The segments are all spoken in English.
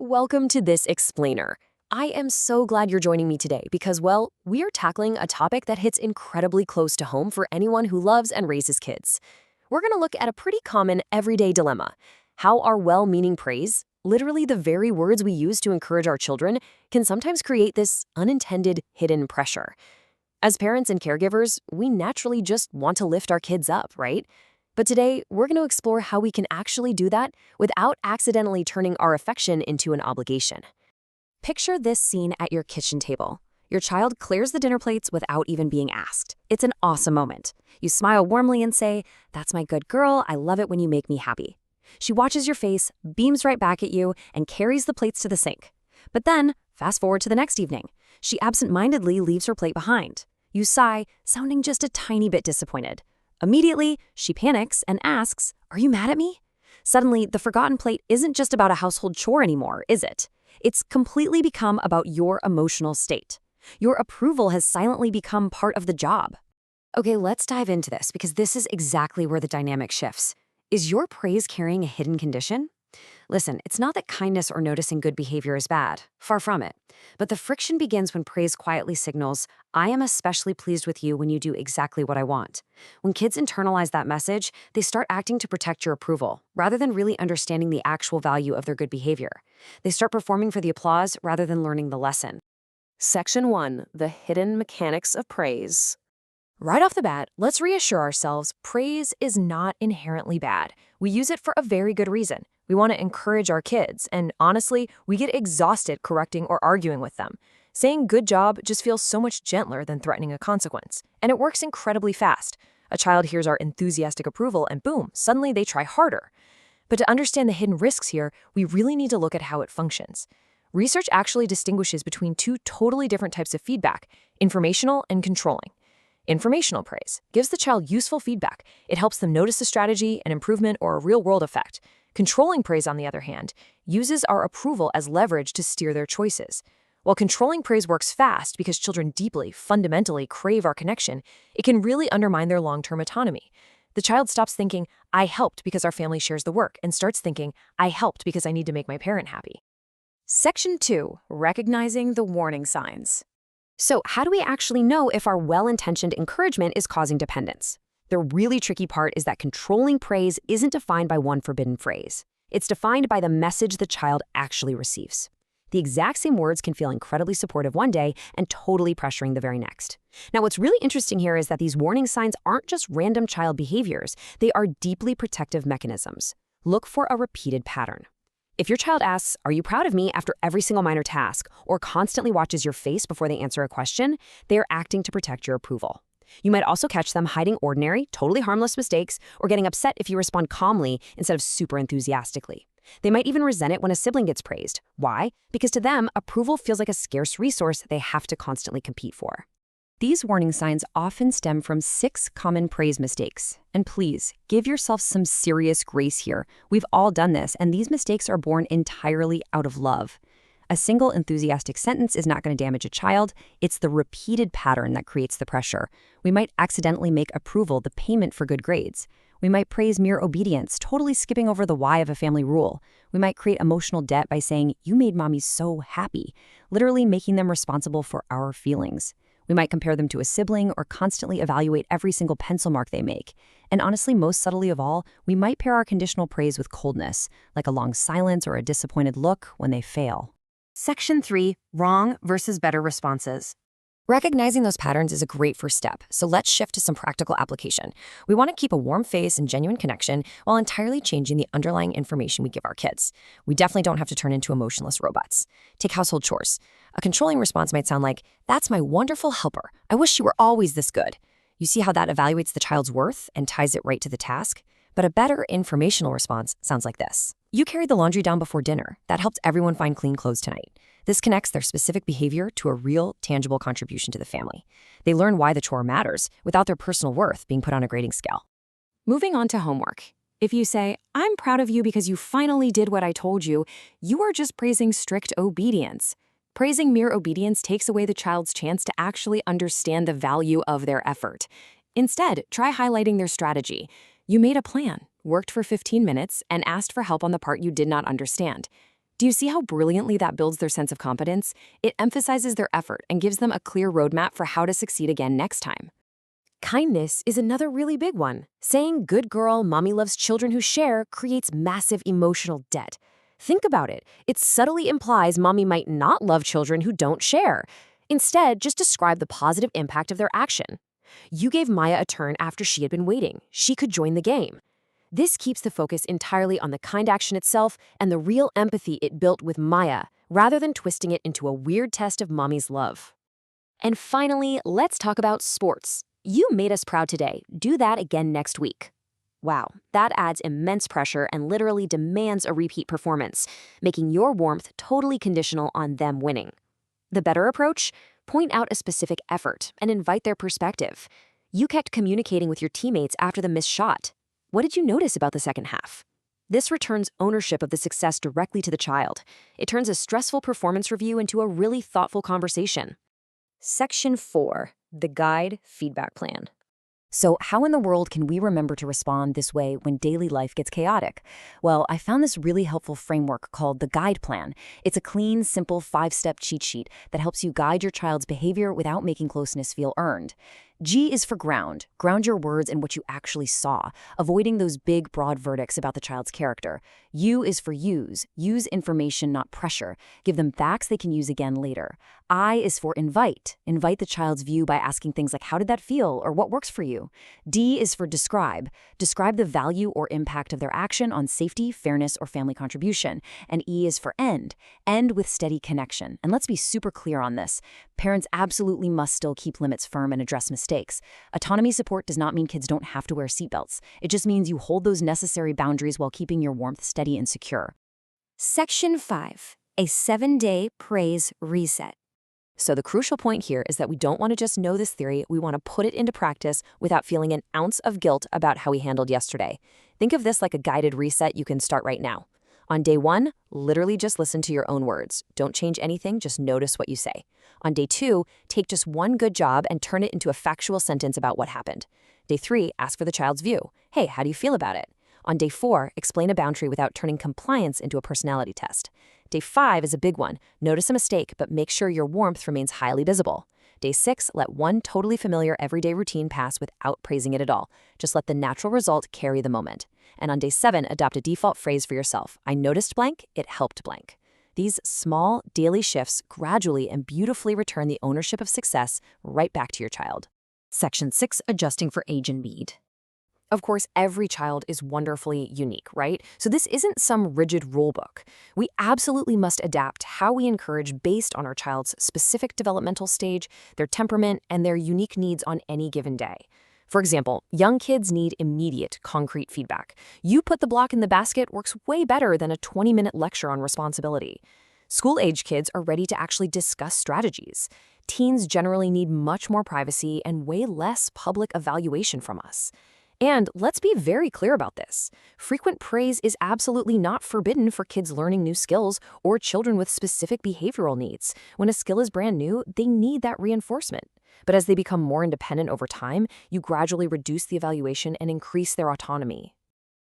Welcome to this explainer. I am so glad you're joining me today because, well, we are tackling a topic that hits incredibly close to home for anyone who loves and raises kids. We're going to look at a pretty common everyday dilemma: how our well-meaning praise, literally the very words we use to encourage our children, can sometimes create this unintended hidden pressure. As parents and caregivers, we naturally just want to lift our kids up, right? But today, we're going to explore how we can actually do that without accidentally turning our affection into an obligation. Picture this scene at your kitchen table. Your child clears the dinner plates without even being asked. It's an awesome moment. You smile warmly and say, "That's my good girl, I love it when you make me happy." She watches your face, beams right back at you, and carries the plates to the sink. But then, fast forward to the next evening. She absent-mindedly leaves her plate behind. You sigh, sounding just a tiny bit disappointed. Immediately, she panics and asks, "Are you mad at me?" Suddenly, the forgotten plate isn't just about a household chore anymore, is it? It's completely become about your emotional state. Your approval has silently become part of the job. Okay, let's dive into this because this is exactly where the dynamic shifts. Is your praise carrying a hidden condition? Listen, it's not that kindness or noticing good behavior is bad. Far from it. But the friction begins when praise quietly signals, "I am especially pleased with you when you do exactly what I want." When kids internalize that message, they start acting to protect your approval, rather than really understanding the actual value of their good behavior. They start performing for the applause rather than learning the lesson. Section 1. The hidden mechanics of praise. Right off the bat, let's reassure ourselves praise is not inherently bad. We use it for a very good reason. We want to encourage our kids, and honestly, we get exhausted correcting or arguing with them. Saying "good job" just feels so much gentler than threatening a consequence, and it works incredibly fast. A child hears our enthusiastic approval and boom, suddenly they try harder. But to understand the hidden risks here, we really need to look at how it functions. Research actually distinguishes between two totally different types of feedback: informational and controlling. Informational praise gives the child useful feedback. It helps them notice a strategy, an improvement, or a real-world effect. Controlling praise, on the other hand, uses our approval as leverage to steer their choices. While controlling praise works fast because children deeply, fundamentally crave our connection, it can really undermine their long-term autonomy. The child stops thinking, "I helped because our family shares the work," and starts thinking, "I helped because I need to make my parent happy." Section 2. Recognizing the warning signs. So, how do we actually know if our well-intentioned encouragement is causing dependence? The really tricky part is that controlling praise isn't defined by one forbidden phrase. It's defined by the message the child actually receives. The exact same words can feel incredibly supportive one day and totally pressuring the very next. Now, what's really interesting here is that these warning signs aren't just random child behaviors. They are deeply protective mechanisms. Look for a repeated pattern. If your child asks, "Are you proud of me?" after every single minor task, or constantly watches your face before they answer a question, they are acting to protect your approval. You might also catch them hiding ordinary, totally harmless mistakes, or getting upset if you respond calmly instead of super enthusiastically. They might even resent it when a sibling gets praised. Why? Because to them, approval feels like a scarce resource they have to constantly compete for. These warning signs often stem from 6 common praise mistakes. And please, give yourself some serious grace here. We've all done this, and these mistakes are born entirely out of love. A single enthusiastic sentence is not going to damage a child. It's the repeated pattern that creates the pressure. We might accidentally make approval the payment for good grades. We might praise mere obedience, totally skipping over the why of a family rule. We might create emotional debt by saying, "You made mommy so happy," literally making them responsible for our feelings. We might compare them to a sibling or constantly evaluate every single pencil mark they make. And honestly, most subtly of all, we might pair our conditional praise with coldness, like a long silence or a disappointed look when they fail. Section 3. Wrong versus better responses. Recognizing those patterns is a great first step, so let's shift to some practical application. We want to keep a warm face and genuine connection while entirely changing the underlying information we give our kids. We definitely don't have to turn into emotionless robots. Take household chores. A controlling response might sound like, "That's my wonderful helper. I wish she were always this good." You see how that evaluates the child's worth and ties it right to the task? But a better informational response sounds like this: "You carried the laundry down before dinner. That helped everyone find clean clothes tonight." This connects their specific behavior to a real, tangible contribution to the family. They learn why the chore matters without their personal worth being put on a grading scale. Moving on to homework. If you say, "I'm proud of you because you finally did what I told you," you are just praising strict obedience. Praising mere obedience takes away the child's chance to actually understand the value of their effort. Instead, try highlighting their strategy. You made a plan, worked for 15 minutes, and asked for help on the part you did not understand. Do you see how brilliantly that builds their sense of competence? It emphasizes their effort and gives them a clear roadmap for how to succeed again next time. Kindness is another really big one. Saying, "Good girl, mommy loves children who share," creates massive emotional debt. Think about it. It subtly implies mommy might not love children who don't share. Instead, just describe the positive impact of their action. You gave Maya a turn after she had been waiting. She could join the game. This keeps the focus entirely on the kind action itself and the real empathy it built with Maya, rather than twisting it into a weird test of mommy's love. And finally, let's talk about sports. You made us proud today. Do that again next week. Wow, that adds immense pressure and literally demands a repeat performance, making your warmth totally conditional on them winning. The better approach? Point out a specific effort and invite their perspective. You kept communicating with your teammates after the missed shot. What did you notice about the second half? This returns ownership of the success directly to the child. It turns a stressful performance review into a really thoughtful conversation. Section 4. The Guide Feedback Plan. So how in the world can we remember to respond this way when daily life gets chaotic? Well, I found this really helpful framework called the Guide Plan. It's a clean, simple 5-step cheat sheet that helps you guide your child's behavior without making closeness feel earned. G is for ground. Ground your words in what you actually saw, avoiding those big, broad verdicts about the child's character. U is for use. Use information, not pressure. Give them facts they can use again later. I is for invite. Invite the child's view by asking things like, how did that feel, or what works for you? D is for describe. Describe the value or impact of their action on safety, fairness, or family contribution. And E is for end. End with steady connection. And let's be super clear on this. Parents absolutely must still keep limits firm and address mistakes. Autonomy support does not mean kids don't have to wear seatbelts. It just means you hold those necessary boundaries while keeping your warmth steady and secure. Section 5. A 7-day praise reset. So the crucial point here is that we don't want to just know this theory, we want to put it into practice without feeling an ounce of guilt about how we handled yesterday. Think of this like a guided reset you can start right now. On day 1, literally just listen to your own words. Don't change anything, just notice what you say. On day 2, take just one good job and turn it into a factual sentence about what happened. Day 3, ask for the child's view. Hey, how do you feel about it? On day 4, explain a boundary without turning compliance into a personality test. Day 5 is a big one. Notice a mistake, but make sure your warmth remains highly visible. Day 6, let one totally familiar everyday routine pass without praising it at all. Just let the natural result carry the moment. And on day 7, adopt a default phrase for yourself. I noticed blank, it helped blank. These small, daily shifts gradually and beautifully return the ownership of success right back to your child. Section 6, adjusting for age and need. Of course, every child is wonderfully unique, right? So this isn't some rigid rule book. We absolutely must adapt how we encourage based on our child's specific developmental stage, their temperament, and their unique needs on any given day. For example, young kids need immediate, concrete feedback. You put the block in the basket works way better than a 20-minute lecture on responsibility. School-age kids are ready to actually discuss strategies. Teens generally need much more privacy and way less public evaluation from us. And let's be very clear about this. Frequent praise is absolutely not forbidden for kids learning new skills or children with specific behavioral needs. When a skill is brand new, they need that reinforcement. But as they become more independent over time, you gradually reduce the evaluation and increase their autonomy.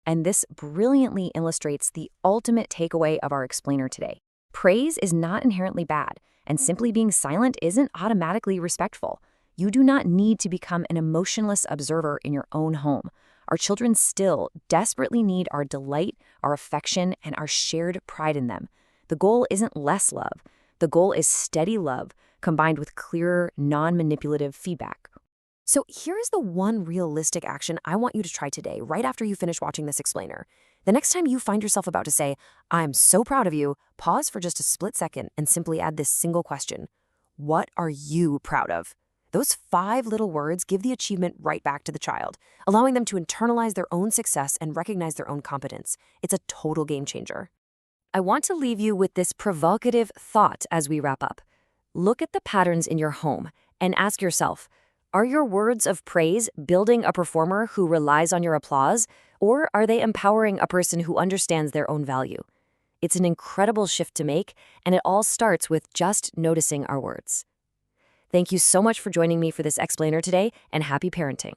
And this brilliantly illustrates the ultimate takeaway of our explainer today. Praise is not inherently bad, and simply being silent isn't automatically respectful. You do not need to become an emotionless observer in your own home. Our children still desperately need our delight, our affection, and our shared pride in them. The goal isn't less love. The goal is steady love, combined with clearer, non-manipulative feedback. So here's the one realistic action I want you to try today, right after you finish watching this explainer. The next time you find yourself about to say, "I'm so proud of you," pause for just a split second and simply add this single question. What are you proud of? Those 5 little words give the achievement right back to the child, allowing them to internalize their own success and recognize their own competence. It's a total game changer. I want to leave you with this provocative thought as we wrap up. Look at the patterns in your home and ask yourself, are your words of praise building a performer who relies on your applause, or are they empowering a person who understands their own value? It's an incredible shift to make, and it all starts with just noticing our words. Thank you so much for joining me for this explainer today, and happy parenting.